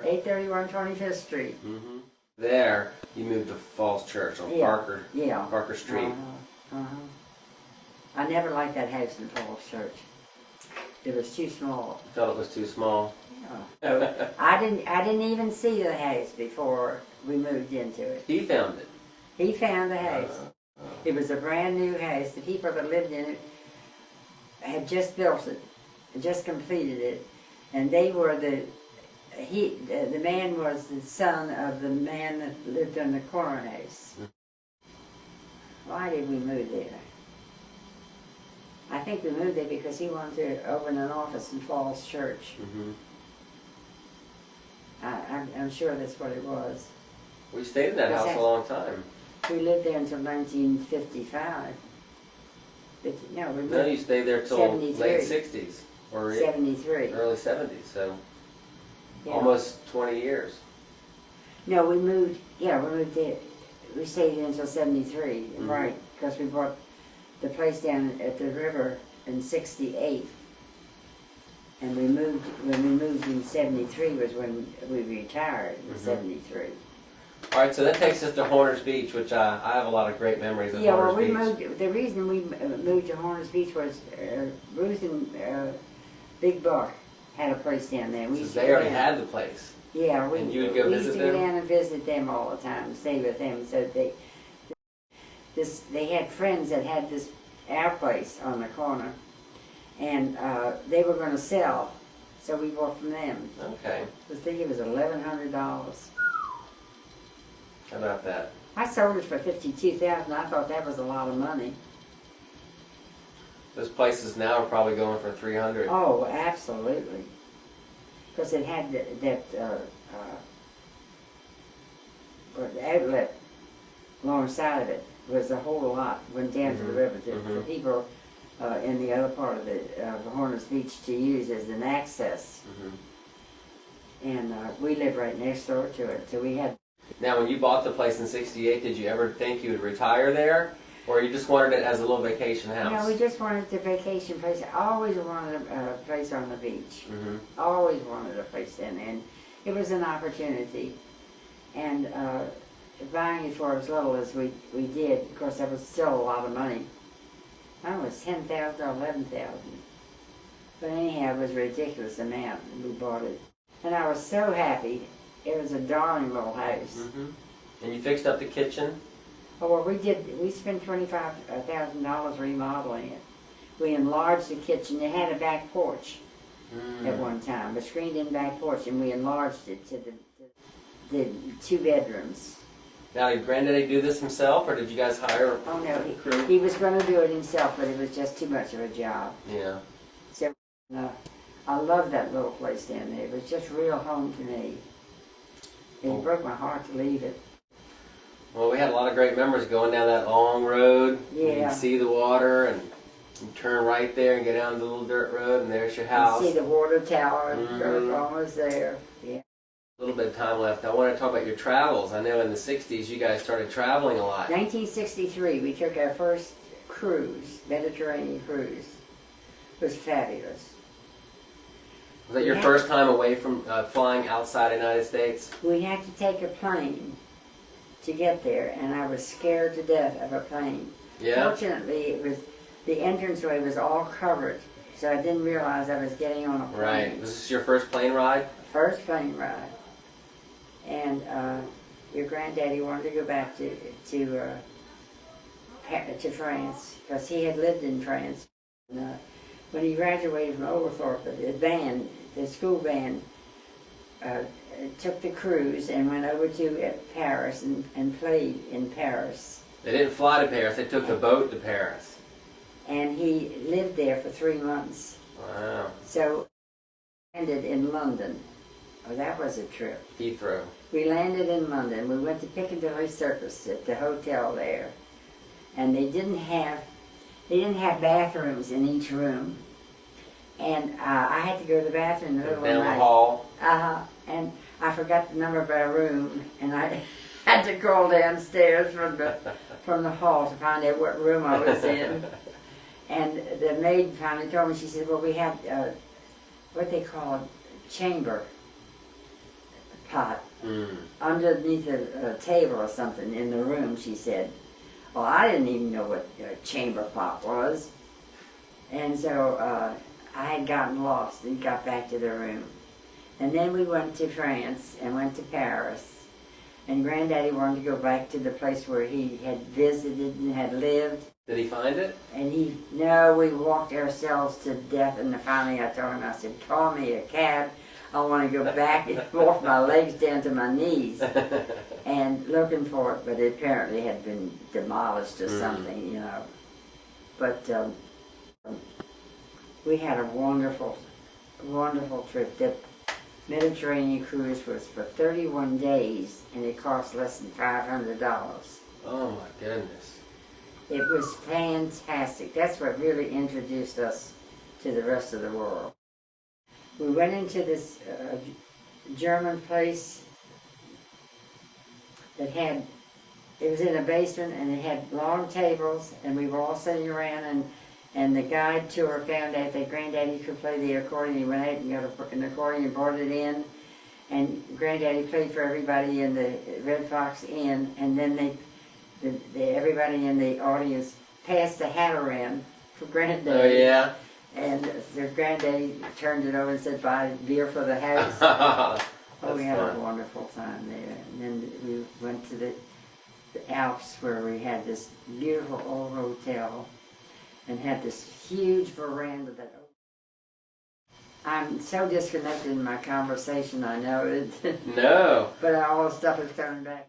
831 25th Street. Mm-hmm. There, you moved to Falls Church on Parker Street. I never liked that house in Falls Church. It was too small. You thought it was too small? Yeah. I didn't even see the house before we moved into it. He found it. He found the house. It was a brand new house. The people that lived in it had just built it, just completed it, and they were the man was the son of the man that lived in the corner house. Why did we move there? I think we moved there because he wanted to open an office in Falls Church. I'm sure that's what it was. We stayed in that house a long time. We lived there until 1955. No, you stayed there till late 60s. Or 73. Early 70s, so almost 20 years. No, we moved there. We stayed there until 73, right, because we bought the place down at the river in 68. And when we moved in 73 was when we retired in 73. All right, so that takes us to Horners Beach, which I have a lot of great memories of Horners Beach. Yeah, well, the reason we moved to Horners Beach was Ruth and Big Buck had a place down there. So they already had the place. Yeah, and you would go visit them? We used to go down and visit them all the time, stay with them. So they had friends that had our place on the corner, and they were going to sell, so we bought from them. Okay. I think it was $1,100. How about that? I sold it for $52,000. I thought that was a lot of money. Those places now are probably going for $300. Oh, absolutely. Because it had that outlet alongside of it. Was a whole lot went down to the river for people in the other part of the Horners Beach to use as an access. And we lived right next door to it, so we had. Now, when you bought the place in '68, did you ever think you would retire there, or you just wanted it as a little vacation house? No, we just wanted a vacation place. I always wanted a place on the beach. Always wanted a place then, and it was an opportunity. And buying it for as little as we did, of course, that was still a lot of money. I don't know, it was $10,000 or $11,000. But anyhow, it was a ridiculous amount. We bought it, and I was so happy. It was a darling little house. And you fixed up the kitchen? Oh, well, we did. We spent $25,000 remodeling it. We enlarged the kitchen. It had a back porch at one time, a screened-in back porch, and we enlarged it to the 2 bedrooms. Now, did Granddaddy do this himself, or did you guys hire a crew? He was going to do it himself, but it was just too much of a job. Yeah. So, I loved that little place down there. It was just real home to me. It broke my heart to leave it. Well, we had a lot of great memories going down that long road. Yeah. You can see the water, and you turn right there and go down the little dirt road, and there's your house. You see the water tower, and almost there. Yeah. A little bit of time left. I want to talk about your travels. I know in the 60s you guys started traveling a lot. 1963, we took our first cruise, Mediterranean cruise. It was fabulous. Was that your first time away from flying outside the United States? We had to take a plane to get there, and I was scared to death of a plane. Yeah. Fortunately, the entranceway was all covered, so I didn't realize I was getting on a plane. Right. Was this your first plane ride? First plane ride. And your granddaddy wanted to go back to France because he had lived in France. And, when he graduated from Oglethorpe, the school band took the cruise and went over to Paris and played in Paris. They didn't fly to Paris, they took the boat to Paris. And he lived there for 3 months. Wow. So we landed in London. Oh, that was a trip. Heathrow. We landed in London. We went to Piccadilly Circus at the hotel there. And they didn't have bathrooms in each room. And I had to go to the bathroom in the middle of the night. Down the hall. And I forgot the number of our room, and I had to crawl downstairs from the hall to find out what room I was in. And the maid finally told me, she said, well, we have what they call a chamber pot underneath a table or something in the room, she said. Well, I didn't even know what a chamber pot was. And so I had gotten lost and got back to the room. And then we went to France and went to Paris. And Granddaddy wanted to go back to the place where he had visited and had lived. Did he find it? And no, we walked ourselves to death. And finally I told him, I said, call me a cab. I want to go back and walk my legs down to my knees. And looking for it, but it apparently had been demolished or something, you know. But we had a wonderful, wonderful trip. The Mediterranean cruise was for 31 days, and it cost less than $500. Oh my goodness. It was fantastic. That's what really introduced us to the rest of the world. We went into this German place that had, it was in a basement, and it had long tables, and we were all sitting around, and the guide tour found out that Granddaddy could play the accordion. He went out and got an accordion and brought it in, and Granddaddy played for everybody in the Red Fox Inn, and then everybody in the audience passed the hat around for Granddaddy. Oh yeah? And so Granddaddy turned it over and said, buy beer for the house. Oh, we had a wonderful time there. And then we went to the Alps, where we had this beautiful old hotel and had this huge veranda that opened. I'm so disconnected in my conversation, I know it. No. But all the stuff is coming back.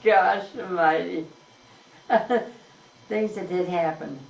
Gosh almighty. Things that did happen.